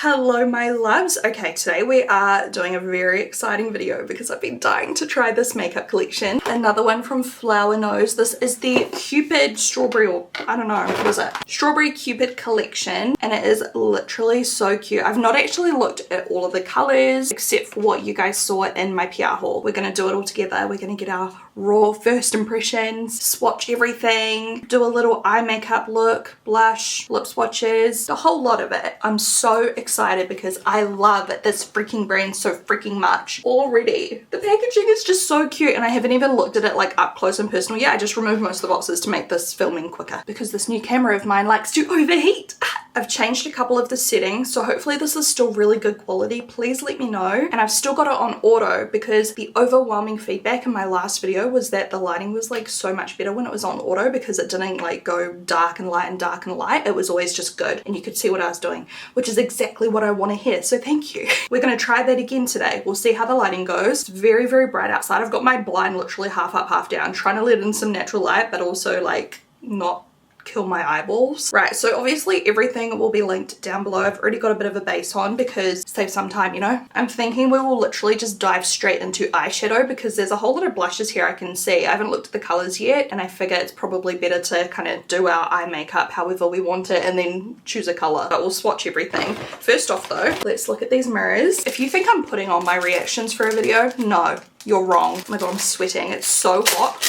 Hello my loves. Okay, today we are doing a very exciting video because I've been dying to try this makeup collection. Another one from Flower Nose. This is the Cupid strawberry, or I don't know, what is it? Strawberry Cupid collection, and it is literally so cute. I've not actually looked at all of the colors except for what you guys saw in my PR haul. We're gonna do it all together. We're gonna get our raw first impressions, swatch everything, do a little eye makeup look, blush, lip swatches, a whole lot of it. I'm so excited because I love this freaking brand so freaking much already. The packaging is just so cute, and I haven't even looked at it like up close and personal yet. I just removed most of the boxes to make this filming quicker because this new camera of mine likes to overheat. I've changed a couple of the settings, so hopefully this is still really good quality. Please let me know. And I've still got it on auto because the overwhelming feedback in my last video was that the lighting was like so much better when it was on auto because it didn't like go dark and light and dark and light. It was always just good and you could see what I was doing, which is exactly what I want to hear, so thank you. We're going to try that again today. We'll see how the lighting goes. It's very, very bright outside. I've got my blind literally half up, half down, trying to let in some natural light, but also like not kill my eyeballs. Right, so obviously everything will be linked down below. I've already got a bit of a base on because save some time, you know. I'm thinking we will literally just dive straight into eyeshadow because there's a whole lot of blushes here I can see. I haven't looked at the colors yet, and I figure it's probably better to kind of do our eye makeup however we want it and then choose a color. But we'll swatch everything. First off though, let's look at these mirrors. If you think I'm putting on my reactions for a video, no, you're wrong. Oh my god, I'm sweating. It's so hot.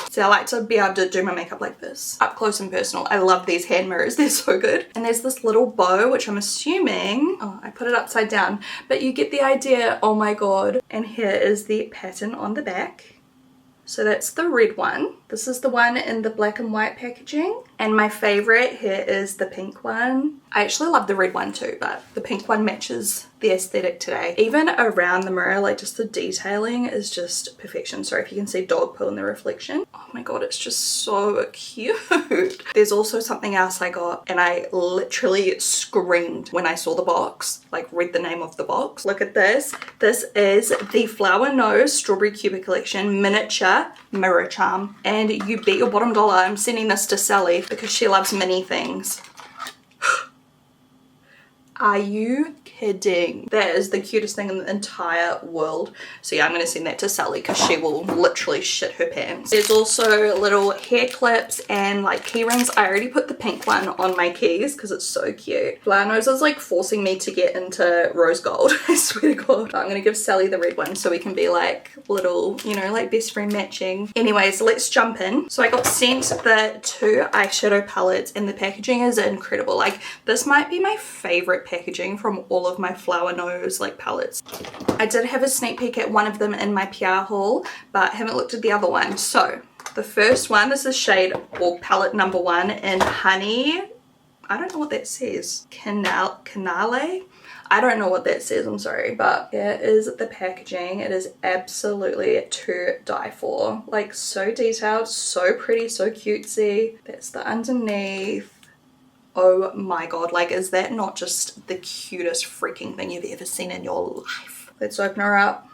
So I like to be able to do my makeup like this, up close and personal. I love these hand mirrors, they're so good. And there's this little bow, which I'm assuming, oh, I put it upside down, but you get the idea, oh my god. And here is the pattern on the back. So that's the red one. This is the one in the black and white packaging. And my favorite here is the pink one. I actually love the red one too, but the pink one matches the aesthetic today. Even around the mirror, like just the detailing is just perfection. Sorry if you can see dog poo in the reflection. Oh my god, it's just so cute. There's also something else I got, and I literally screamed when I saw the box, like read the name of the box. Look at this. This is the Flower Nose Strawberry Cupid Collection Miniature Mirror Charm. And you bet your bottom dollar I'm sending this to Sally because she loves mini things. Are you kidding? That is the cutest thing in the entire world. So yeah, I'm going to send that to Sally because she will literally shit her pants. There's also little hair clips and like key rings. I already put the pink one on my keys because it's so cute. Flower Nose is like forcing me to get into rose gold. I swear to god. I'm going to give Sally the red one so we can be like little, you know, like best friend matching. Anyways, let's jump in. So I got sent the 2 eyeshadow palettes and the packaging is incredible. Like this might be my favorite packaging from all of my Flower Nose like palettes. I did have a sneak peek at one of them in my PR haul, but haven't looked at the other one. So the first one, this is shade or palette number 1 in Honey. I don't know what that says. Canale? I don't know what that says, I'm sorry, but here is the packaging. It is absolutely to die for. Like so detailed, so pretty, so cutesy. That's the underneath. Oh my god, like is that not just the cutest freaking thing you've ever seen in your life? Let's open her up.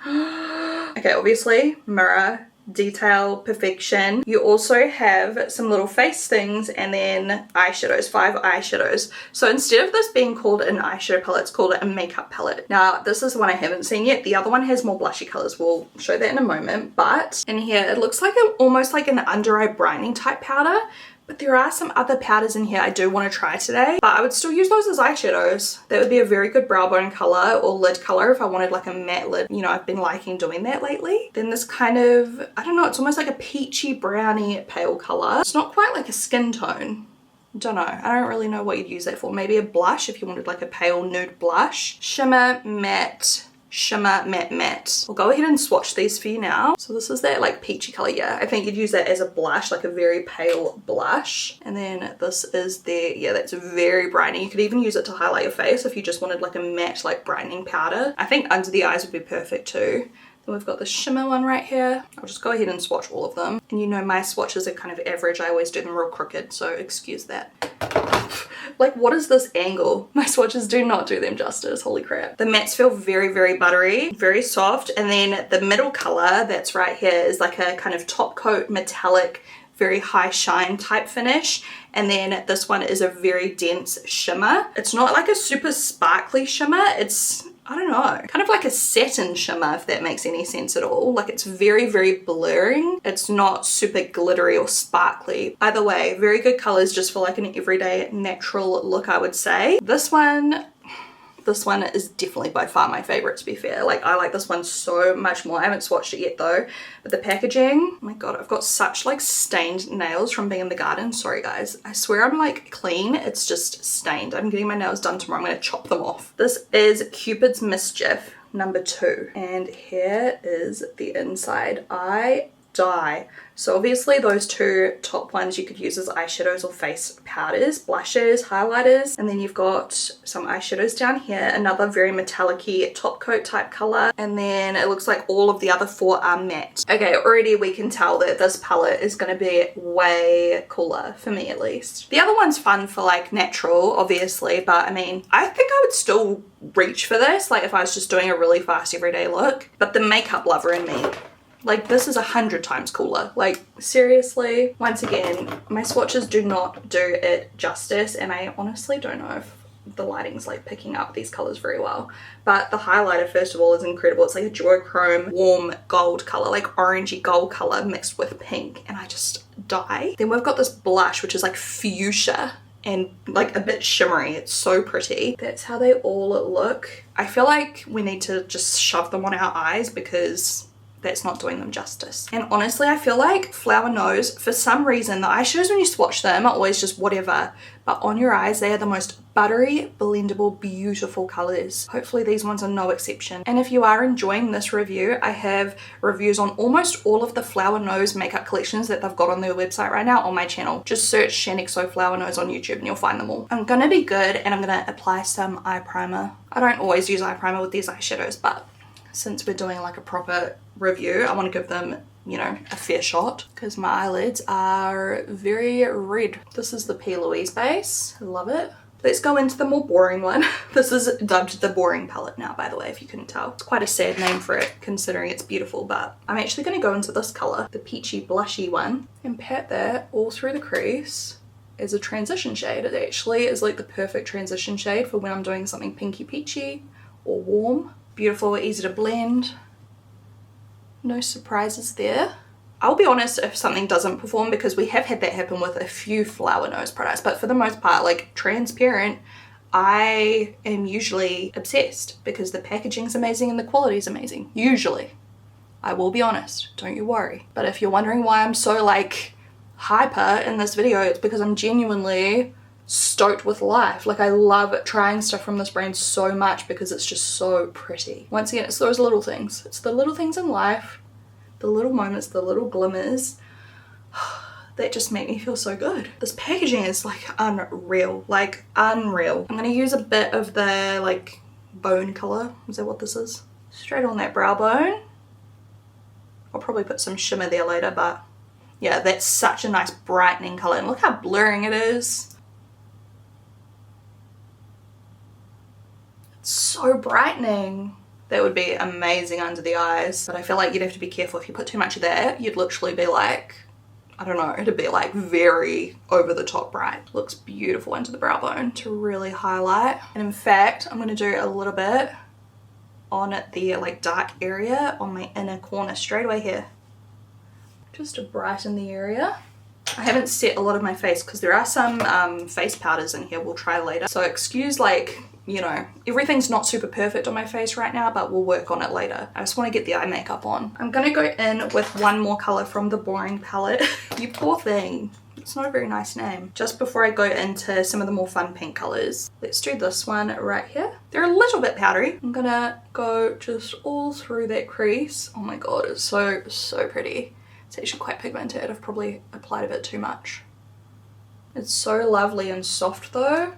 Okay, obviously mirror, detail, perfection. You also have some little face things and then eyeshadows, 5 eyeshadows. So instead of this being called an eyeshadow palette, it's called a makeup palette. Now this is the one I haven't seen yet. The other one has more blushy colors. We'll show that in a moment. But in here it looks like almost like an under eye brightening type powder. But there are some other powders in here I do want to try today, but I would still use those as eyeshadows. That would be a very good brow bone color or lid color if I wanted like a matte lid. You know, I've been liking doing that lately. Then this kind of, I don't know, it's almost like a peachy browny pale color. It's not quite like a skin tone. Don't know. I don't really know what you'd use that for. Maybe a blush if you wanted like a pale nude blush. Shimmer, matte, shimmer, matte, matte. We'll go ahead and swatch these for you now. So this is that like peachy color. Yeah, I think you'd use that as a blush, like a very pale blush. And then this is the, yeah, that's very brightening. You could even use it to highlight your face if you just wanted like a matte like brightening powder. I think under the eyes would be perfect too. Then we've got the shimmer one right here. I'll just go ahead and swatch all of them. And you know my swatches are kind of average. I always do them real crooked, so excuse that. Like, what is this angle? My swatches do not do them justice, holy crap. The mattes feel very, very buttery, very soft. And then the middle color that's right here is like a kind of top coat metallic very high shine type finish, and then this one is a very dense shimmer. It's not like a super sparkly shimmer, it's, I don't know, kind of like a satin shimmer, if that makes any sense at all. Like it's very, very blurring. It's not super glittery or sparkly. Either way, very good colors just for like an everyday natural look, I would say. This one is definitely by far my favorite, to be fair. Like I like this one so much more. I haven't swatched it yet though, but the packaging, oh my god, I've got such like stained nails from being in the garden. Sorry guys, I swear I'm like clean, it's just stained. I'm getting my nails done tomorrow. I'm gonna chop them off. This is Cupid's Mischief number 2, and here is the inside. I die. So obviously those two top ones you could use as eyeshadows or face powders, blushes, highlighters, and then you've got some eyeshadows down here, another very metallic-y top coat type color, and then it looks like all of the other 4 are matte. Okay, already we can tell that this palette is going to be way cooler, for me at least. The other one's fun for like natural, obviously, but I mean, I think I would still reach for this, like if I was just doing a really fast everyday look, but the makeup lover in me, like this is 100 times cooler. Like seriously, once again, my swatches do not do it justice, and I honestly don't know if the lighting's like picking up these colors very well, but the highlighter first of all is incredible. It's like a duochrome warm gold color, like orangey gold color mixed with pink, and I just die. Then we've got this blush which is like fuchsia and like a bit shimmery. It's so pretty. That's how they all look. I feel like we need to just shove them on our eyes because that's not doing them justice. And honestly, I feel like Flower Nose, for some reason, the eyeshadows when you swatch them are always just whatever, but on your eyes they are the most buttery, blendable, beautiful colors. Hopefully these ones are no exception. And if you are enjoying this review, I have reviews on almost all of the Flower Nose makeup collections that they've got on their website right now on my channel. Just search Shaaanxo Flower Nose on YouTube and you'll find them all. I'm gonna be good and I'm gonna apply some eye primer. I don't always use eye primer with these eyeshadows, but since we're doing like a proper review, I want to give them, you know, a fair shot because my eyelids are very red. This is the P. Louise base. I love it. Let's go into the more boring one. This is dubbed the boring palette now, by the way, if you couldn't tell. It's quite a sad name for it considering it's beautiful, but I'm actually going to go into this color, the peachy blushy one, and pat that all through the crease as a transition shade. It actually is like the perfect transition shade for when I'm doing something pinky peachy or warm. Beautiful, easy to blend. No surprises there. I'll be honest if something doesn't perform because we have had that happen with a few Flower Nose products, but for the most part, like transparent, I am usually obsessed because the packaging's amazing and the quality's amazing. Usually. I will be honest, don't you worry. But if you're wondering why I'm so like hyper in this video, it's because I'm genuinely stoked with life. Like I love trying stuff from this brand so much because it's just so pretty. Once again, it's those little things. It's the little things in life, the little moments, the little glimmers that just make me feel so good. This packaging is like unreal, like unreal. I'm gonna use a bit of the like bone color. Is that what this is? Straight on that brow bone. I'll probably put some shimmer there later, but yeah, that's such a nice brightening color. And look how blurring it is. So brightening. That would be amazing under the eyes, but I feel like you'd have to be careful if you put too much of that. You'd literally be like, I don't know, it'd be like very over the top bright. Looks beautiful under the brow bone to really highlight. And in fact, I'm going to do a little bit on the like dark area on my inner corner straight away here, just to brighten the area. I haven't set a lot of my face because there are some face powders in here we'll try later, so excuse like, you know, everything's not super perfect on my face right now, but we'll work on it later. I just want to get the eye makeup on. I'm gonna go in with one more color from the boring palette. You poor thing. It's not a very nice name. Just before I go into some of the more fun pink colors, let's do this one right here. They're a little bit powdery. I'm gonna go just all through that crease. Oh my god, it's so, so pretty. It's actually quite pigmented. I've probably applied a bit too much. It's so lovely and soft though.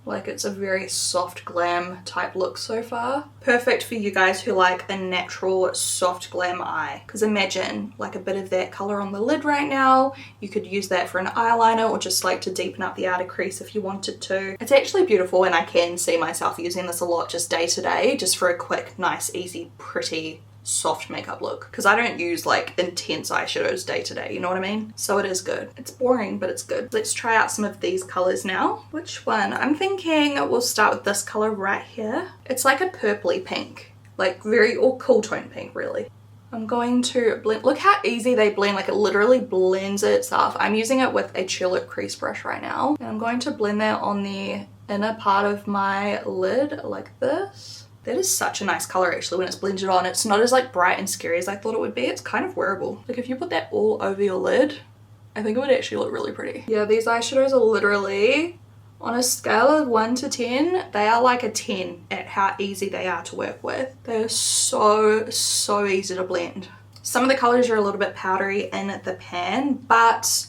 Like it's a very soft glam type look so far. Perfect for you guys who like a natural soft glam eye. Because imagine like a bit of that color on the lid right now. You could use that for an eyeliner or just like to deepen up the outer crease if you wanted to. It's actually beautiful and I can see myself using this a lot just day to day, just for a quick, nice, easy, pretty soft makeup look, because I don't use like intense eyeshadows day to day, you know what I mean? So it is good. It's boring, but it's good. Let's try out some of these colors now. Which one? I'm thinking we'll start with this color right here. It's like a purpley pink, like very, or cool tone pink really. I'm going to blend. Look how easy they blend, like it literally blends itself. I'm using it with a tulip crease brush right now, and I'm going to blend that on the inner part of my lid like this. That is such a nice color actually when it's blended on. It's not as like bright and scary as I thought it would be. It's kind of wearable. Like if you put that all over your lid, I think it would actually look really pretty. Yeah, these eyeshadows are literally, on a scale of 1 to 10, they are like a 10 at how easy they are to work with. They are so easy to blend. Some of the colors are a little bit powdery in the pan, but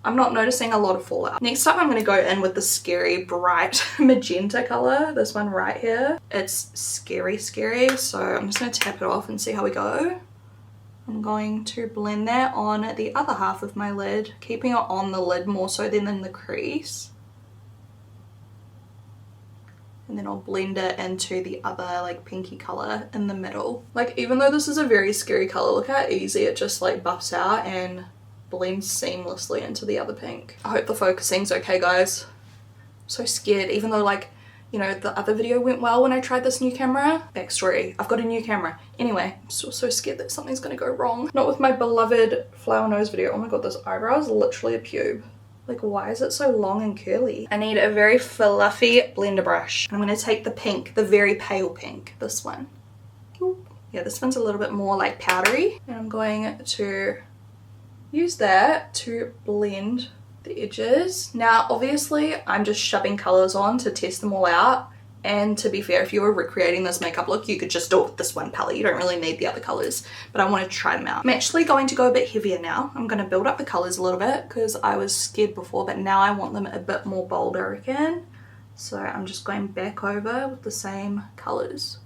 I'm not noticing a lot of fallout. Next up, I'm going to go in with the scary bright magenta color, this one right here. It's scary, so I'm just going to tap it off and see how we go. I'm going to blend that on the other half of my lid, keeping it on the lid more so than in the crease. And then I'll blend it into the other like pinky color in the middle. Like even though this is a very scary color, look how easy it just like buffs out and blends seamlessly into the other pink. I hope the focusing's okay, guys. I'm so scared, even though like, you know, the other video went well when I tried this new camera. Backstory, I've got a new camera. Anyway, I'm so scared that something's gonna go wrong. Not with my beloved flower nose video. Oh my god, this eyebrow is literally a pube. Like why is it so long and curly? I need a very fluffy blender brush. I'm gonna take the pink, the very pale pink, this one. Ooh. Yeah, this one's a little bit more like powdery. And I'm going to use that to blend the edges. Now obviously I'm just shoving colors on to test them all out, and to be fair, if you were recreating this makeup look you could just do it with this one palette. You don't really need the other colors, but I want to try them out. I'm actually going to go a bit heavier now. I'm going to build up the colors a little bit because I was scared before, but now I want them a bit more bold, I reckon. So I'm just going back over with the same colors.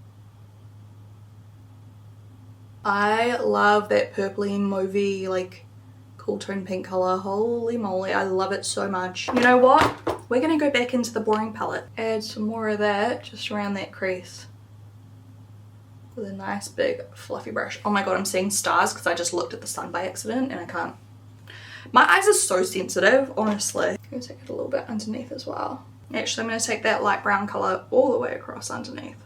I love that purpley mauvey like cool tone pink color. Holy moly, I love it so much. You know what, we're gonna go back into the boring palette, add some more of that just around that crease with a nice big fluffy brush. Oh my god, I'm seeing stars because I just looked at the sun by accident and I can't. My eyes are so sensitive, honestly. I'm gonna take it a little bit underneath as well. Actually, I'm gonna take that light brown color all the way across underneath.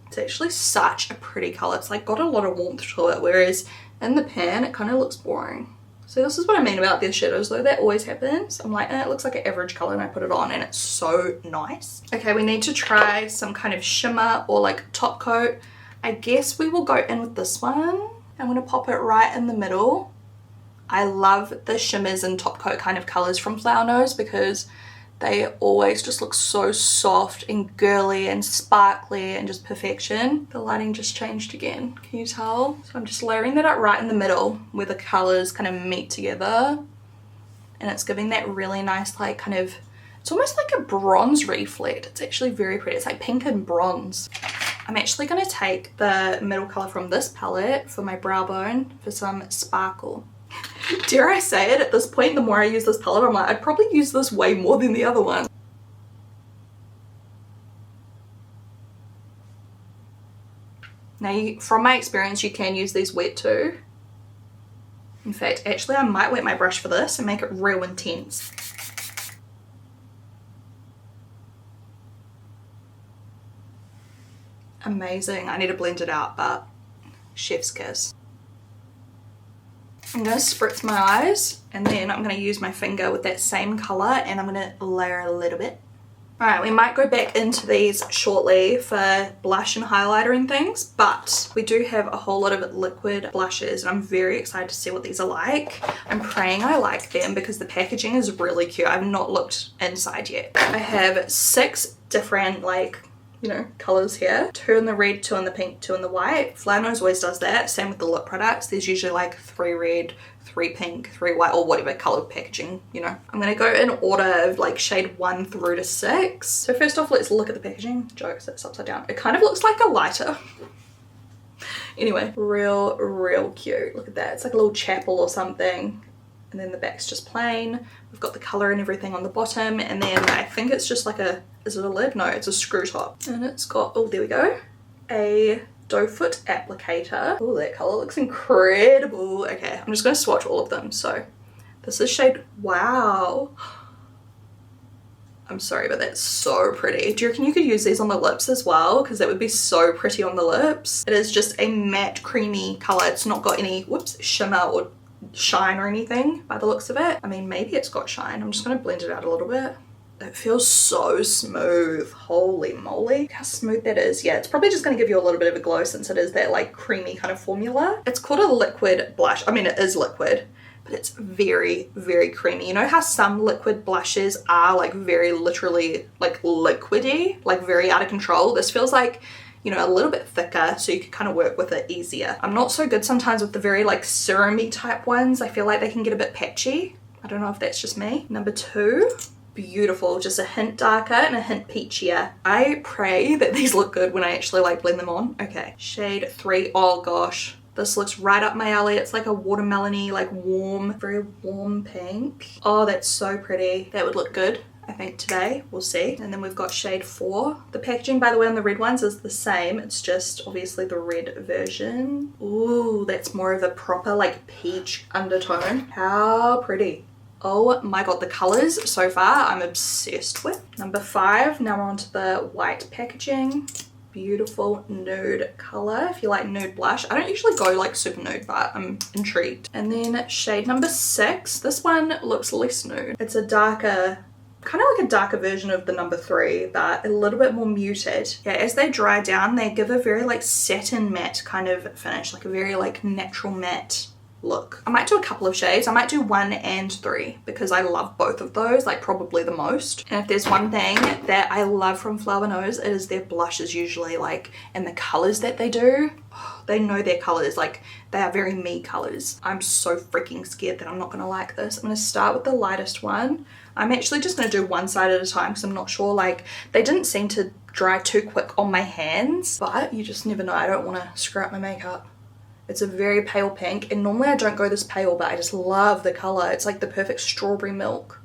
It's actually such a pretty color. It's like got a lot of warmth to it, whereas in the pan it kind of looks boring. So this is what I mean about their shadows though, that always happens. I'm like, it looks like an average color, and I put it on and it's so nice. Okay, we need to try some kind of shimmer or like top coat. I guess we will go in with this one. I'm gonna pop it right in the middle. I love the shimmers and top coat kind of colors from Flower Nose because they always just look so soft and girly and sparkly and just perfection. The lighting just changed again, can you tell? So I'm just layering that out right in the middle where the colors kind of meet together. And it's giving that really nice like kind of, it's almost like a bronze reflect. It's actually very pretty. It's like pink and bronze. I'm actually going to take the middle color from this palette for my brow bone for some sparkle. Dare I say it, at this point the more I use this palette I'm like, I'd probably use this way more than the other one. Now from my experience you can use these wet too. In fact, actually I might wet my brush for this and make it real intense. Amazing. I need to blend it out, but chef's kiss. I'm going to spritz my eyes and then I'm going to use my finger with that same colour and I'm going to layer a little bit. Alright, we might go back into these shortly for blush and highlighter and things, but we do have a whole lot of liquid blushes and I'm very excited to see what these are like. I'm praying I like them because the packaging is really cute. I've not looked inside yet. I have 6 different like, you know, colors here. 2 in the red, 2 in the pink, 2 in the white. Flower Nose always does that. Same with the lip products. There's usually like 3 red, 3 pink, 3 white, or whatever color packaging, you know. I'm gonna go in order of like shade 1 through to 6. So first off, let's look at the packaging. Jokes, it's upside down. It kind of looks like a lighter. Anyway, real cute. Look at that. It's like a little chapel or something. And then the back's just plain. We've got the color and everything on the bottom, and then I think it's just like a, is it a lid? No, it's a screw top. And it's got, oh there we go, a doe foot applicator. Oh, that color looks incredible. Okay, I'm just going to swatch all of them. So this is shade, wow. I'm sorry, but that's so pretty. Do you reckon you could use these on the lips as well? Because that would be so pretty on the lips. It is just a matte creamy color. It's not got any, whoops, shimmer or shine or anything by the looks of it. I mean, maybe it's got shine. I'm just going to blend it out a little bit. It feels so smooth. Holy moly. Look how smooth that is. Yeah, it's probably just going to give you a little bit of a glow since it is that like creamy kind of formula. It's called a liquid blush. I mean, it is liquid, but it's very, very creamy. You know how some liquid blushes are like very literally like liquidy, like very out of control? This feels like, you know, a little bit thicker, so you can kind of work with it easier. I'm not so good sometimes with the very like serum-y type ones. I feel like they can get a bit patchy. I don't know if that's just me. Number 2. Beautiful, just a hint darker and a hint peachier. I pray that these look good when I actually like blend them on. Okay, shade 3. Oh gosh, this looks right up my alley. It's like a watermelony, like warm, very warm pink. Oh, that's so pretty. That would look good, I think, today. We'll see. And then we've got shade 4. The packaging, by the way, on the red ones is the same. It's just obviously the red version. Ooh, that's more of a proper like peach undertone. How pretty. Oh my god, the colors so far I'm obsessed with. Number 5, now we're on to the white packaging. Beautiful nude color if you like nude blush. I don't usually go like super nude, but I'm intrigued. And then shade number 6. This one looks less nude. It's a darker, kind of like a darker version of the number 3, but a little bit more muted. Yeah, as they dry down, they give a very like satin matte kind of finish, like a very like natural matte look. I might do a couple of shades. I might do 1 and 3 because I love both of those, like probably the most. And if there's one thing that I love from Flower Nose, it is their blushes usually, like, and the colors that they do. They know their colors, like they are very me colors. I'm so freaking scared that I'm not gonna like this. I'm gonna start with the lightest one. I'm actually just gonna do one side at a time because I'm not sure, like they didn't seem to dry too quick on my hands, but you just never know. I don't want to screw up my makeup. It's a very pale pink, and normally I don't go this pale, but I just love the color. It's like the perfect strawberry milk.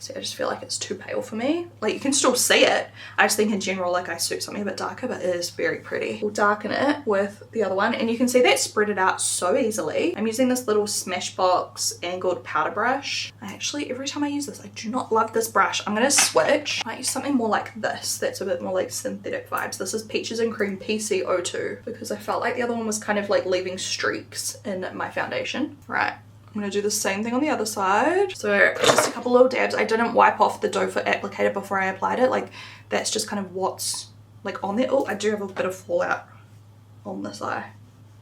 See, I just feel like it's too pale for me. Like, you can still see it. I just think in general, like, I suit something a bit darker, but it is very pretty. We'll darken it with the other one, and you can see that spread it out so easily. I'm using this little Smashbox angled powder brush. I actually, every time I use this, I do not love this brush. I'm gonna switch. I might use something more like this. That's a bit more like synthetic vibes. This is Peaches and Cream PC02, because I felt like the other one was kind of like leaving streaks in my foundation. Right. I'm going to do the same thing on the other side. So just a couple little dabs. I didn't wipe off the doe foot applicator before I applied it. Like, that's just kind of what's like on there. Oh, I do have a bit of fallout on this eye.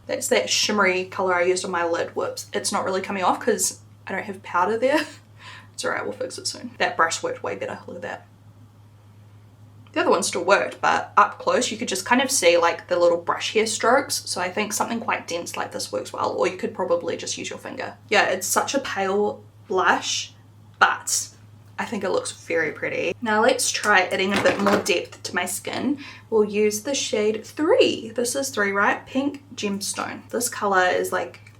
That's that shimmery color I used on my lid. Whoops. It's not really coming off because I don't have powder there. It's alright, we'll fix it soon. That brush worked way better. Look at that. The other one still worked, but up close you could just kind of see like the little brush hair strokes. So I think something quite dense like this works well, or you could probably just use your finger. Yeah, it's such a pale blush, but I think it looks very pretty. Now let's try adding a bit more depth to my skin. We'll use the shade 3. This is 3, right? Pink Gemstone. This color is like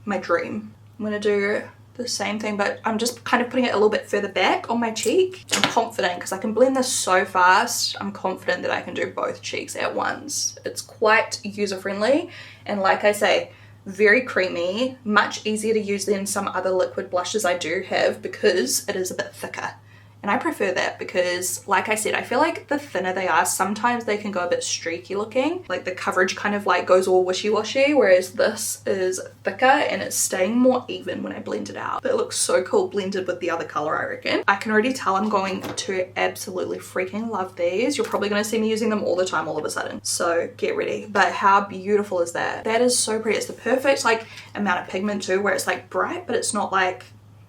my dream. I'm gonna do the same thing, but I'm just kind of putting it a little bit further back on my cheek. I'm confident because I can blend this so fast. I'm confident that I can do both cheeks at once. It's quite user-friendly, and like I say, very creamy, much easier to use than some other liquid blushes I do have because it is a bit thicker. And I prefer that because, like I said, I feel like the thinner they are, sometimes they can go a bit streaky looking. Like the coverage kind of like goes all wishy-washy, whereas this is thicker and it's staying more even when I blend it out. But it looks so cool blended with the other color, I reckon. I can already tell I'm going to absolutely freaking love these. You're probably going to see me using them all the time all of a sudden. So get ready. But how beautiful is that? That is so pretty. It's the perfect like amount of pigment too, where it's like bright, but it's not like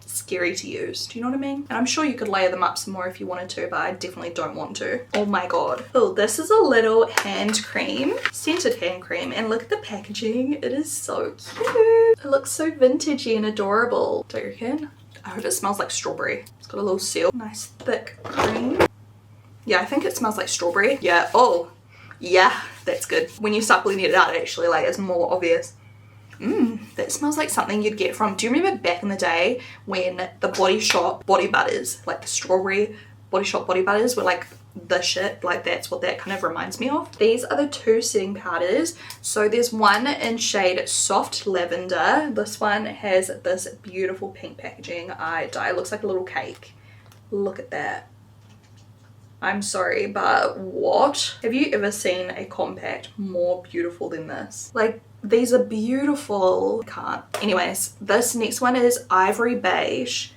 scary to use. Do you know what I mean? And I'm sure you could layer them up some more if you wanted to, but I definitely don't want to. Oh my god. Oh, this is a little hand cream, scented hand cream, and look at the packaging. It is so cute. It looks so vintagey and adorable. Don't you reckon? I hope it smells like strawberry. It's got a little seal. Nice thick cream. Yeah, I think it smells like strawberry. Yeah. Oh, yeah, that's good. When you start blending it out, it actually like is more obvious. That smells like something you'd get from, do you remember back in the day when the Body Shop body butters, like the strawberry Body Shop body butters were like the shit, like that's what that kind of reminds me of. These are the two setting powders. So there's one in shade Soft Lavender. This one has this beautiful pink packaging. It looks like a little cake. Look at that. I'm sorry, but what? Have you ever seen a compact more beautiful than this? Like, these are beautiful. I can't. Anyways, this next one is Ivory Beige.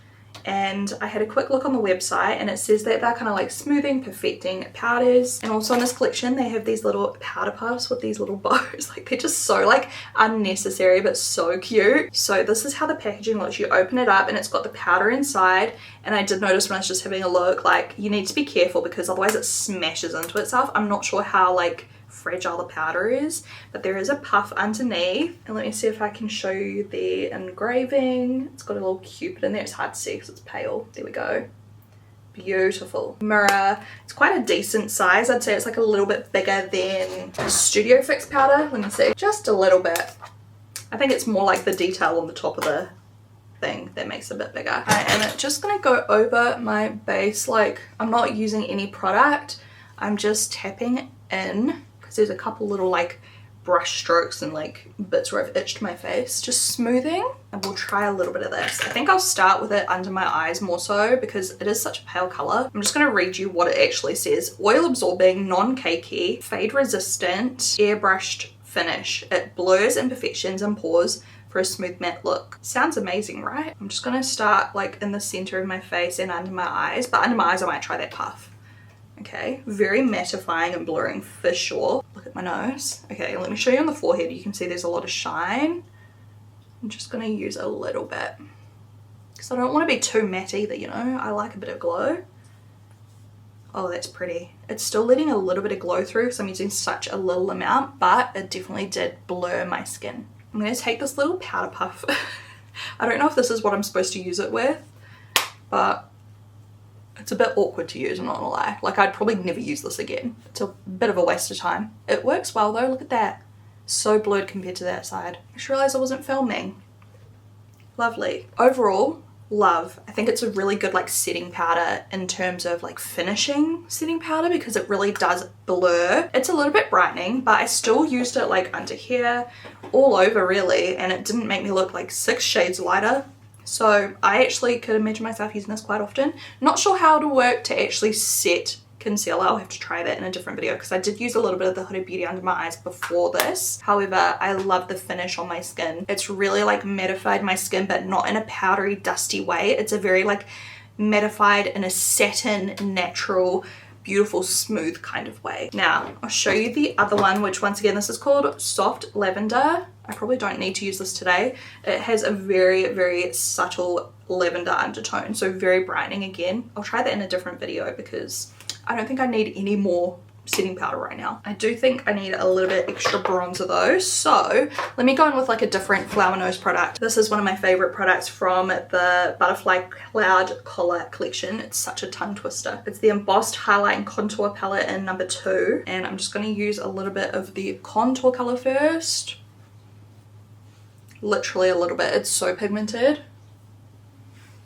And I had a quick look on the website and it says that they're kind of like smoothing, perfecting powders. And also in this collection they have these little powder puffs with these little bows. Like, they're just so like unnecessary but so cute. So this is how the packaging looks. You open it up and it's got the powder inside. And I did notice when I was just having a look, like, you need to be careful because otherwise it smashes into itself. I'm not sure how like fragile the powder is, but there is a puff underneath. And let me see if I can show you the engraving. It's got a little Cupid in there. It's hard to see because it's pale. There we go. Beautiful. Mirror. It's quite a decent size. I'd say it's like a little bit bigger than Studio Fix powder. Let me see. Just a little bit. I think it's more like the detail on the top of the thing that makes it a bit bigger. I am just gonna go over my base. Like, I'm not using any product. I'm just tapping in. There's a couple little like brush strokes and like bits where I've itched my face, just smoothing. And we'll try a little bit of this. I think I'll start with it under my eyes more so because it is such a pale color. I'm just going to read you what it actually says. Oil absorbing, non-cakey, fade resistant, airbrushed finish. It blurs imperfections and pores for a smooth matte look. Sounds amazing, right? I'm just going to start like in the center of my face and under my eyes, but under my eyes I might try that puff. Okay, very mattifying and blurring for sure. Look at my nose. Okay, let me show you on the forehead. You can see there's a lot of shine. I'm just gonna use a little bit because I don't want to be too matte either, you know. I like a bit of glow. Oh, that's pretty. It's still letting a little bit of glow through because I'm using such a little amount, but it definitely did blur my skin. I'm gonna take this little powder puff. I don't know if this is what I'm supposed to use it with, but it's a bit awkward to use, I'm not gonna lie. Like, I'd probably never use this again. It's a bit of a waste of time. It works well though, look at that. So blurred compared to that side. I just realized I wasn't filming. Lovely. Overall, love. I think it's a really good like setting powder in terms of like finishing setting powder because it really does blur. It's a little bit brightening, but I still used it like under here, all over really, and it didn't make me look like 6 shades lighter. So I actually could imagine myself using this quite often. Not sure how it'll work to actually set concealer. I'll have to try that in a different video because I did use a little bit of the Huda Beauty under my eyes before this. However, I love the finish on my skin. It's really like mattified my skin, but not in a powdery, dusty way. It's a very like mattified in a satin, natural, beautiful, smooth kind of way. Now, I'll show you the other one, which once again, this is called Soft Lavender. I probably don't need to use this today. It has a very, very subtle lavender undertone, so very brightening again. I'll try that in a different video because I don't think I need any more setting powder right now. I do think I need a little bit extra bronzer though, so let me go in with like a different Flower Nose product. This is one of my favorite products from the Butterfly Cloud Collar collection. It's such a tongue twister. It's the Embossed Highlight and Contour palette in number 2, and I'm just going to use a little bit of the contour color first. Literally a little bit. It's so pigmented.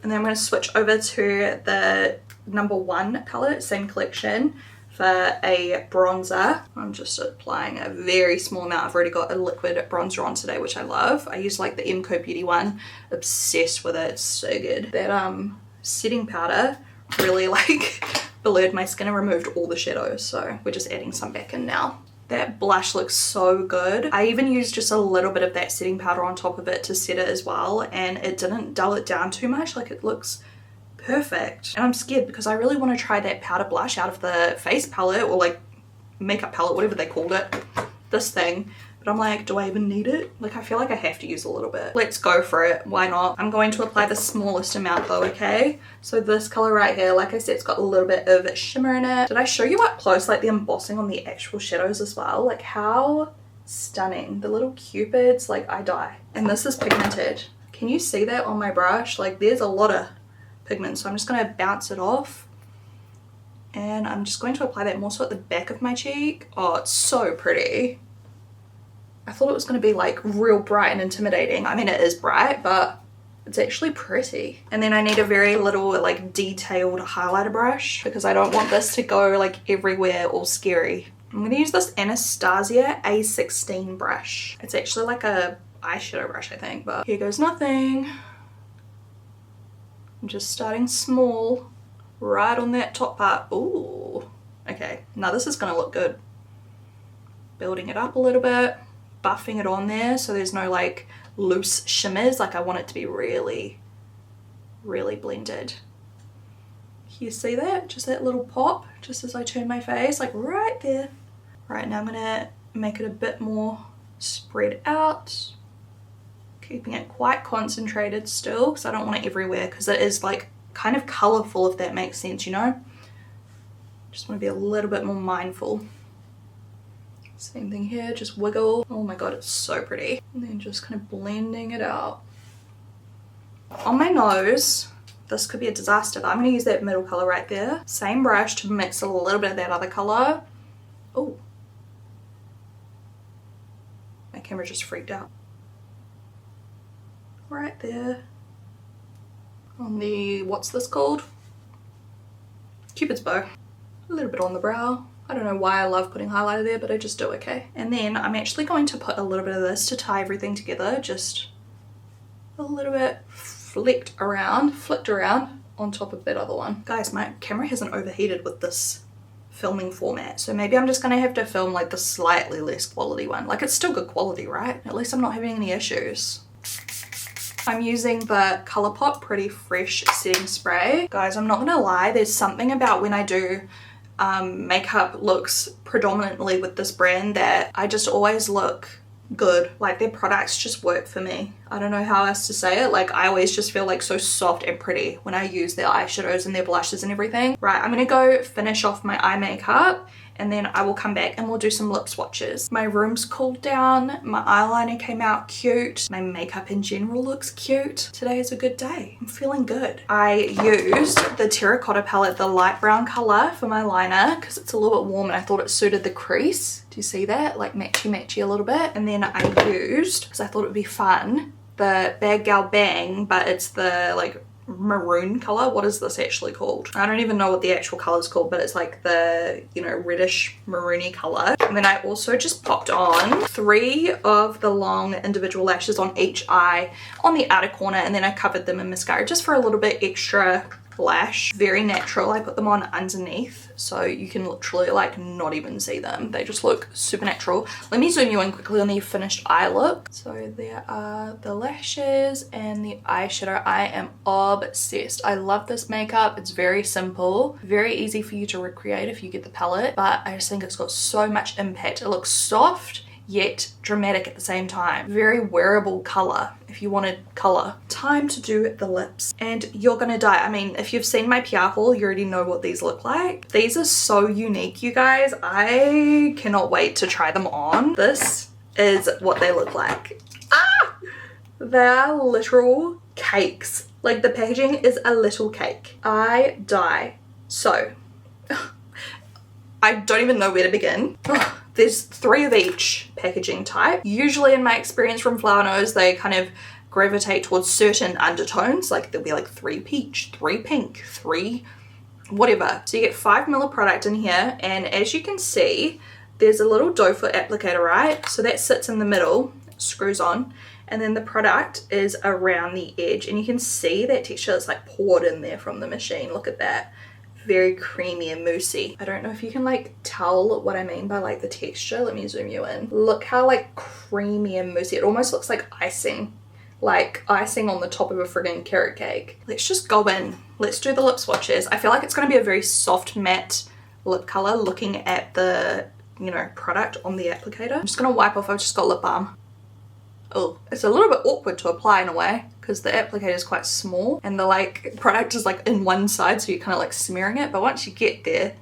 And then I'm going to switch over to the number 1 color, same collection, for a bronzer. I'm just applying a very small amount. I've already got a liquid bronzer on today, which I love. I use like the MCO Beauty one. Obsessed with it. It's so good. That setting powder really like blurred my skin and removed all the shadows, so we're just adding some back in now. That blush looks so good. I even used just a little bit of that setting powder on top of it to set it as well, and it didn't dull it down too much. Like, it looks perfect. And I'm scared because I really want to try that powder blush out of the face palette, or like makeup palette, whatever they called it, this thing. But I'm like, do I even need it? Like, I feel like I have to use a little bit. Let's go for it. Why not? I'm going to apply the smallest amount though, okay? So this color right here, like I said, it's got a little bit of shimmer in it. Did I show you up close, like the embossing on the actual shadows as well? Like, how stunning. The little cupids, like, I die. And this is pigmented. Can you see that on my brush? Like, there's a lot of pigment. So I'm just going to bounce it off. And I'm just going to apply that more so at the back of my cheek. Oh, it's so pretty. I thought it was going to be like real bright and intimidating. I mean, it is bright, but It's actually pretty. And then I need a very little like detailed highlighter brush because I don't want this to go like everywhere all scary. I'm going to use this Anastasia A16 brush. It's actually like a eyeshadow brush, I think, but here goes nothing. I'm just starting small right on that top part. Ooh, okay, now this is going to look good. Building it up a little bit, buffing it on there so there's no like loose shimmers. Like I want it to be really, really blended. You see that? Just that little pop just as I turn my face, like right there. Right, now I'm gonna make it a bit more spread out, keeping it quite concentrated still because I don't want it everywhere because it is like kind of colorful, if that makes sense, you know? Just want to be a little bit more mindful. Same thing here, just wiggle. Oh my god, it's so pretty. And then just kind of blending it out. On my nose, this could be a disaster, but I'm going to use that middle color right there. Same brush to mix a little bit of that other color. Oh. My camera just freaked out. Right there. On the, what's this called? Cupid's bow. A little bit on the brow. I don't know why I love putting highlighter there, but I just do, okay. And then I'm actually going to put a little bit of this to tie everything together. Just a little bit flicked around on top of that other one. Guys, my camera hasn't overheated with this filming format, so maybe I'm just gonna have to film like the slightly less quality one. Like it's still good quality, right? At least I'm not having any issues. I'm using the ColourPop Pretty Fresh setting spray. Guys, I'm not gonna lie, there's something about when I do makeup looks predominantly with this brand that I just always look good. Like their products just work for me. I don't know how else to say it. Like I always just feel like so soft and pretty when I use their eyeshadows and their blushes and everything. Right, I'm gonna go finish off my eye makeup and then I will come back and we'll do some lip swatches. My room's cooled down, my eyeliner came out cute, my makeup in general looks cute. Today is a good day. I'm feeling good. I used the terracotta palette, the light brown color for my liner because it's a little bit warm and I thought it suited the crease. Do you see that? Like matchy matchy a little bit. And then I used, because I thought it would be fun, the Bad Gal Bang, but it's the like maroon color. What is this actually called? I don't even know what the actual color is called, but it's like the, you know, reddish maroony color. And then I also just popped on 3 of the long individual lashes on each eye on the outer corner, and then I covered them in mascara just for a little bit extra lash. Very natural. I put them on underneath so you can literally like not even see them. They just look super natural. Let me zoom you in quickly on the finished eye look. So there are the lashes and the eyeshadow. I am obsessed. I love this makeup. It's very simple, very easy for you to recreate if you get the palette, but I just think it's got so much impact. It looks soft yet dramatic at the same time. Very wearable color if you wanted color. Time to do the lips and you're gonna die. I mean, if you've seen my PR haul, you already know what these look like. These are so unique, you guys. I cannot wait to try them on. This is what they look like. Ah! They're literal cakes. Like the packaging is a little cake. I die. So, I don't even know where to begin. There's 3 of each packaging type. Usually in my experience from Flower Nose, they kind of gravitate towards certain undertones. Like there'll be like 3 peach, 3 pink, 3 whatever. So you get 5 ml of product in here. And as you can see, there's a little doe foot applicator, right? So that sits in the middle, screws on. And then the product is around the edge. And you can see that texture that's like poured in there from the machine. Look at that. Very creamy and moussey. I don't know if you can like tell what I mean by like the texture. Let me zoom you in. Look how like creamy and moussey. It almost looks like icing. Like icing on the top of a friggin' carrot cake. Let's just go in. Let's do the lip swatches. I feel like it's going to be a very soft matte lip color looking at the, you know, product on the applicator. I'm just going to wipe off. I've just got lip balm. Oh, it's a little bit awkward to apply in a way because the applicator is quite small and the like product is like in one side, so you're kind of like smearing it, but once you get there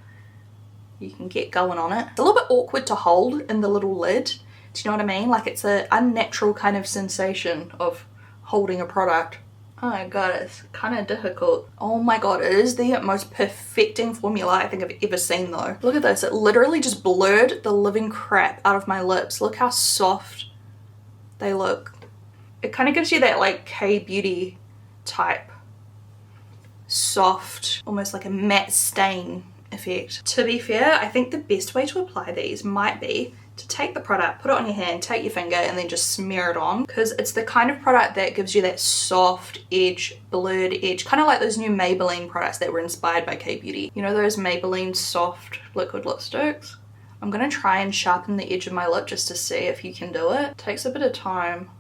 you can get going on it. It's a little bit awkward to hold in the little lid. Do you know what I mean? Like it's an unnatural kind of sensation of holding a product. Oh my god, it's kind of difficult. Oh my god, it is the most perfecting formula I think I've ever seen though. Look at this, it literally just blurred the living crap out of my lips. Look how soft they look. It kind of gives you that like K-beauty type soft, almost like a matte stain effect. To be fair, I think the best way to apply these might be to take the product, put it on your hand, take your finger, and then just smear it on, because it's the kind of product that gives you that soft edge, blurred edge, kind of like those new Maybelline products that were inspired by K-Beauty. You know those Maybelline soft liquid lipsticks? I'm gonna try and sharpen the edge of my lip just to see if you can do it. It takes a bit of time.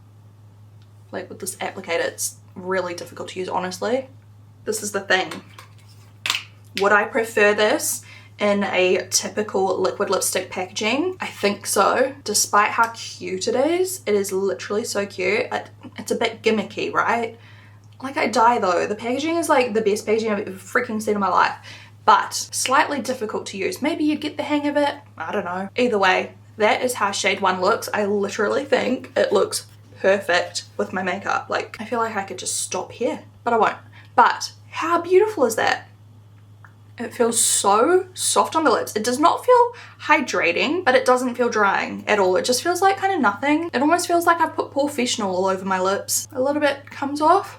Like with this applicator, it's really difficult to use, honestly. This is the thing. Would I prefer this in a typical liquid lipstick packaging? I think so. Despite how cute it is literally so cute. It's a bit gimmicky, right? Like, I die though. The packaging is like the best packaging I've ever freaking seen in my life, but slightly difficult to use. Maybe you'd get the hang of it. I don't know. Either way, that is how shade 1 looks. I literally think it looks perfect with my makeup. Like, I feel like I could just stop here, but I won't. But how beautiful is that? It feels so soft on the lips. It does not feel hydrating, but it doesn't feel drying at all. It just feels like kind of nothing. It almost feels like I've put professional all over my lips. A little bit comes off.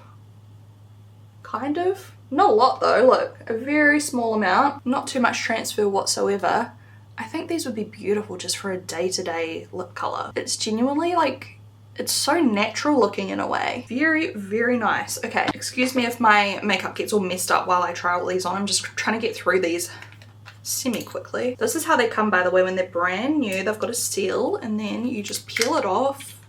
Kind of. Not a lot though, look. A very small amount. Not too much transfer whatsoever. I think these would be beautiful just for a day-to-day lip colour. It's genuinely like, it's so natural looking in a way. Very, very nice. Okay, excuse me if my makeup gets all messed up while I try all these on. I'm just trying to get through these semi-quickly. This is how they come, by the way, when they're brand new. They've got a seal, and then you just peel it off,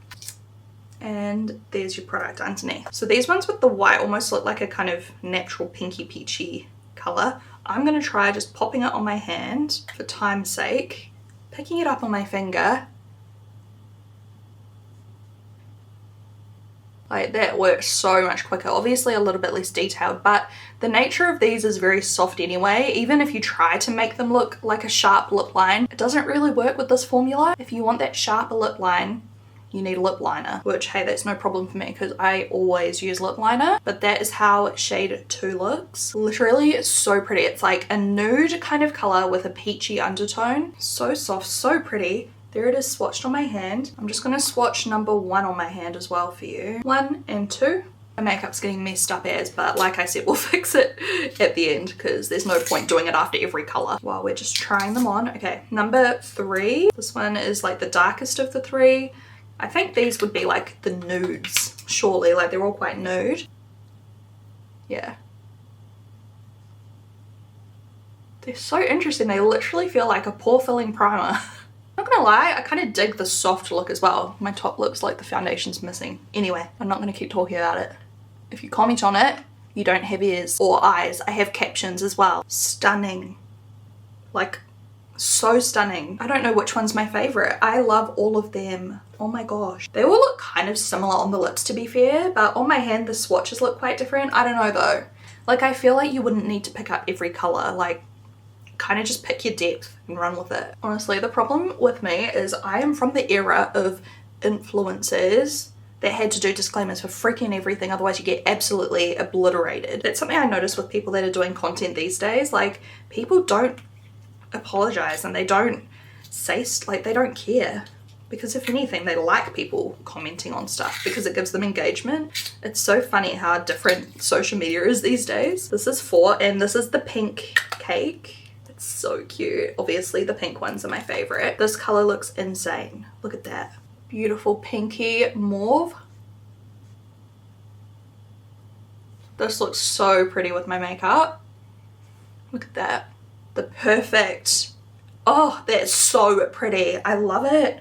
and there's your product underneath. So these ones with the white almost look like a kind of natural pinky peachy colour. I'm gonna try just popping it on my hand for time's sake, picking it up on my finger. Like, that works so much quicker. Obviously a little bit less detailed, but the nature of these is very soft anyway. Even if you try to make them look like a sharp lip line, it doesn't really work with this formula. If you want that sharper lip line, you need a lip liner, which, hey, that's no problem for me because I always use lip liner. But that is how shade 2 looks. Literally, it's so pretty. It's like a nude kind of color with a peachy undertone. So soft, so pretty. There it is swatched on my hand. I'm just gonna swatch number 1 on my hand as well for you. 1 and 2. My makeup's getting messed up but like I said, we'll fix it at the end because there's no point doing it after every color while we're just trying them on. Okay, number 3. This one is like the darkest of the 3. I think these would be like the nudes, surely. Like, they're all quite nude. Yeah. They're so interesting. They literally feel like a pore filling primer. Not gonna lie, I kind of dig the soft look as well. My top looks like the foundation's missing. Anyway, I'm not gonna keep talking about it. If you comment on it, you don't have ears or eyes. I have captions as well. Stunning. Like, so stunning. I don't know which one's my favorite. I love all of them. Oh my gosh. They all look kind of similar on the lips, to be fair, but on my hand the swatches look quite different. I don't know though. Like, I feel like you wouldn't need to pick up every color. Like, kind of just pick your depth and run with it. Honestly, the problem with me is I am from the era of influencers that had to do disclaimers for freaking everything, otherwise you get absolutely obliterated. That's something I notice with people that are doing content these days. Like, people don't apologize and they don't say, like, they don't care. Because if anything, they like people commenting on stuff because it gives them engagement. It's so funny how different social media is these days. This is 4 and this is the pink cake. It's so cute. Obviously the pink ones are my favorite. This color looks insane. Look at that. Beautiful pinky mauve. This looks so pretty with my makeup. Look at that. The perfect. Oh, that's so pretty. I love it.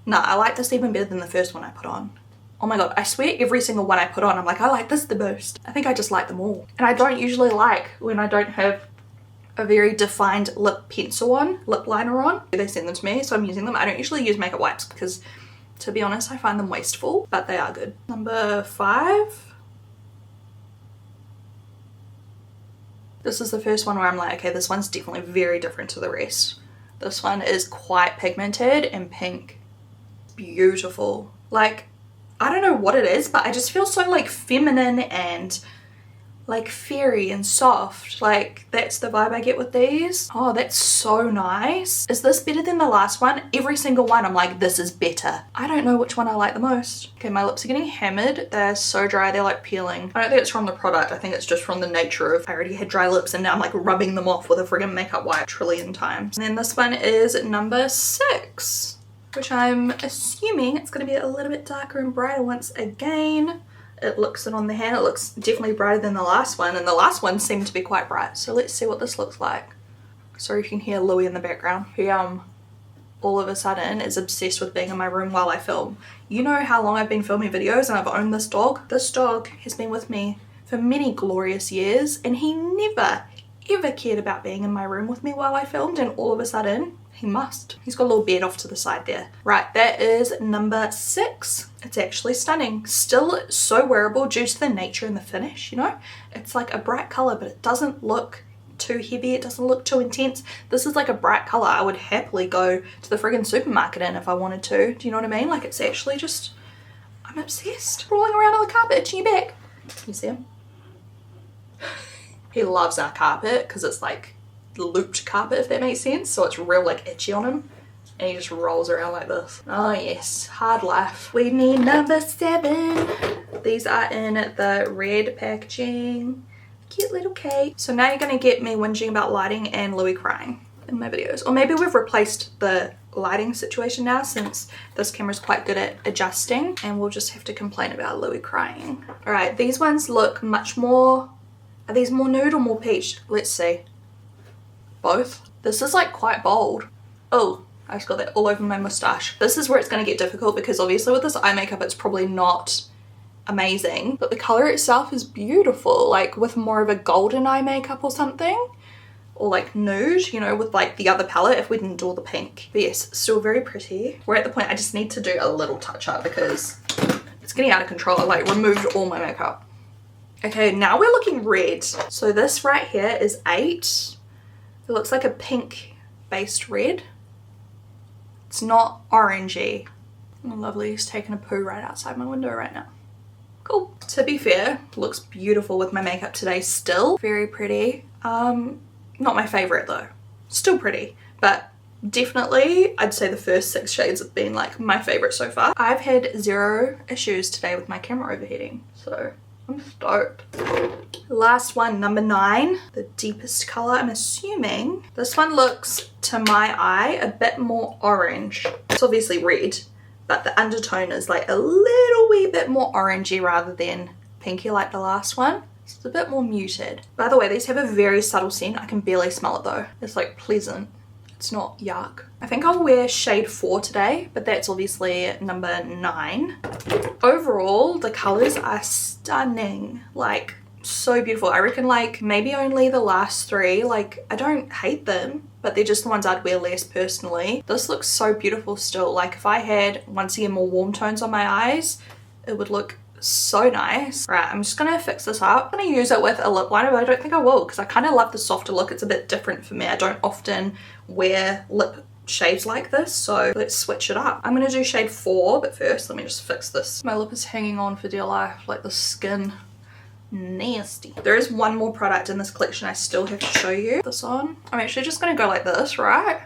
Nah, I like this even better than the first one I put on. Oh my god, I swear every single one I put on, I'm like, I like this the most. I think I just like them all. And I don't usually like when I don't have a very defined lip pencil on, lip liner on. They send them to me, so I'm using them. I don't usually use makeup wipes because, to be honest, I find them wasteful, but they are good. Number 5. This is the first one where I'm like, okay, this one's definitely very different to the rest. This one is quite pigmented and pink. Beautiful. Like, I don't know what it is, but I just feel so like feminine and like fairy and soft. Like that's the vibe I get with these. Oh, that's so nice. Is this better than the last one? Every single one I'm like, this is better. I don't know which one I like the most. Okay, my lips are getting hammered. They're so dry, they're like peeling. I don't think it's from the product, I think it's just from the nature of I already had dry lips and now I'm like rubbing them off with a friggin' makeup wipe a trillion times. And then this one is number 6, which I'm assuming it's gonna be a little bit darker and brighter once again. It looks it on the hand, it looks definitely brighter than the last one, and the last one seemed to be quite bright. So let's see what this looks like. Sorry if you can hear Louis in the background. He all of a sudden is obsessed with being in my room while I film. You know how long I've been filming videos and I've owned this dog? This dog has been with me for many glorious years and he never ever cared about being in my room with me while I filmed, and all of a sudden he must. He's got a little bed off to the side there. Right, that is number 6. It's actually stunning. Still so wearable due to the nature and the finish, you know? It's like a bright color, but it doesn't look too heavy. It doesn't look too intense. This is like a bright color I would happily go to the friggin' supermarket in if I wanted to. Do you know what I mean? Like it's actually just, I'm obsessed. Rolling around on the carpet, itching your back. Can you see him? He loves our carpet because it's like looped carpet, if that makes sense, so it's real like itchy on him, and he just rolls around like this. Oh yes, hard life. We need number 7. These are in the red packaging. Cute little cake. So now you're gonna get me whinging about lighting and Louis crying in my videos, or maybe we've replaced the lighting situation now since this camera's quite good at adjusting, and we'll just have to complain about Louis crying. All right, these ones look much more, are these more nude or more peach? Let's see. Both. This is like quite bold. Oh, I just got that all over my mustache. This is where it's going to get difficult because obviously with this eye makeup it's probably not amazing, but the color itself is beautiful, like with more of a golden eye makeup or something, or like nude, you know, with like the other palette if we didn't do all the pink. But yes, still very pretty. We're at the point I just need to do a little touch up because it's getting out of control. I like removed all my makeup. Okay, now we're looking red. So this right here is 8. It looks like a pink based red. It's not orangey. Oh, lovely, he's taking a poo right outside my window right now. Cool. To be fair, looks beautiful with my makeup today still. Very pretty. Not my favorite though. Still pretty, but definitely I'd say the first 6 shades have been like my favorite so far. I've had 0 issues today with my camera overheating, so I'm stoked. Last one, number 9, the deepest color. I'm assuming this one looks to my eye a bit more orange. It's obviously red, but the undertone is like a little wee bit more orangey rather than pinky like the last one. It's a bit more muted. By the way, these have a very subtle scent. I can barely smell it though. It's like pleasant. It's not yuck. I think I'll wear shade 4 today, but that's obviously number 9. Overall, the colors are stunning. Like, so beautiful. I reckon like maybe only the last 3, like I don't hate them, but they're just the ones I'd wear less personally. This looks so beautiful still. Like if I had, once again, more warm tones on my eyes, it would look so nice. Right, I'm just gonna fix this up. I'm gonna use it with a lip liner, but I don't think I will because I kind of love the softer look. It's a bit different for me. I don't often wear lip shades like this, so let's switch it up. I'm gonna do shade 4, but first let me just fix this. My lip is hanging on for dear life, like the skin. Nasty. There is one more product in this collection I still have to show you. This on. I'm actually just gonna go like this, right?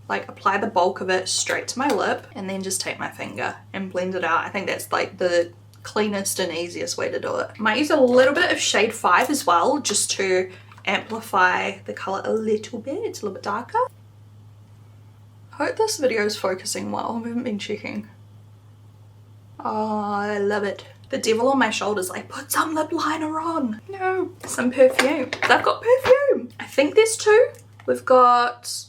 Like apply the bulk of it straight to my lip and then just take my finger and blend it out. I think that's like the cleanest and easiest way to do it. Might use a little bit of shade 5 as well, just to amplify the color a little bit. It's a little bit darker. I hope this video is focusing well. I haven't been checking. Oh, I love it. The devil on my shoulders like, put some lip liner on. No, some perfume. I've got perfume. I think there's 2. We've got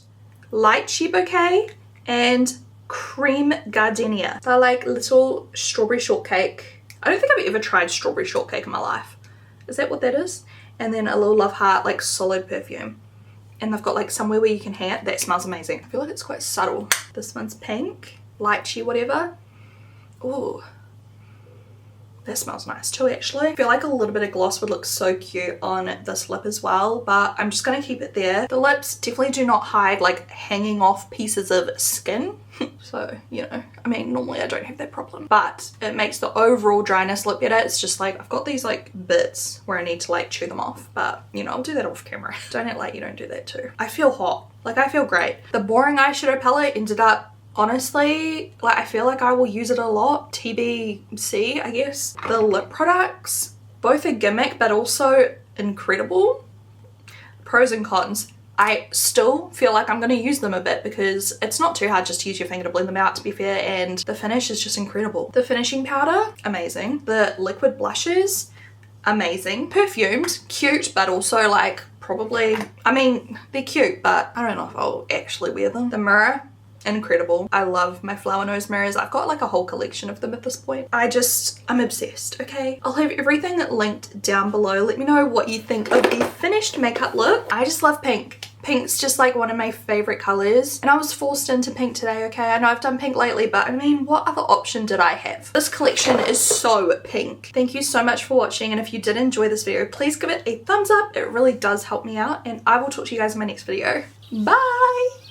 Lychee Bouquet and Cream Gardenia. They're like little strawberry shortcake. I don't think I've ever tried strawberry shortcake in my life. Is that what that is? And then a little love heart, like solid perfume. And they've got like somewhere where you can hang it. That smells amazing. I feel like it's quite subtle. This one's pink, lychee, whatever. Ooh. That smells nice too, actually. I feel like a little bit of gloss would look so cute on this lip as well, but I'm just gonna keep it there. The lips definitely do not hide like hanging off pieces of skin. So, you know, I mean, normally I don't have that problem, but it makes the overall dryness look better. It's just like, I've got these like bits where I need to like chew them off, but you know, I'll do that off camera. Don't act like you don't do that too. I feel hot. Like, I feel great. The boring eyeshadow palette ended up, honestly, like, I feel like I will use it a lot. TBC, I guess. The lip products, both a gimmick, but also incredible. Pros and cons. I still feel like I'm going to use them a bit because it's not too hard just to use your finger to blend them out, to be fair, and the finish is just incredible. The finishing powder, amazing. The liquid blushes, amazing. Perfumes, cute, but also like probably, I mean, they're cute, but I don't know if I'll actually wear them. The mirror, incredible. I love my flower nose mirrors. I've got like a whole collection of them at this point. I'm obsessed, okay? I'll have everything linked down below. Let me know what you think of the finished makeup look. I just love pink. Pink's just like one of my favorite colors, and I was forced into pink today, okay? I know I've done pink lately, but I mean, what other option did I have? This collection is so pink. Thank you so much for watching, and if you did enjoy this video, please give it a thumbs up. It really does help me out, and I will talk to you guys in my next video. Bye!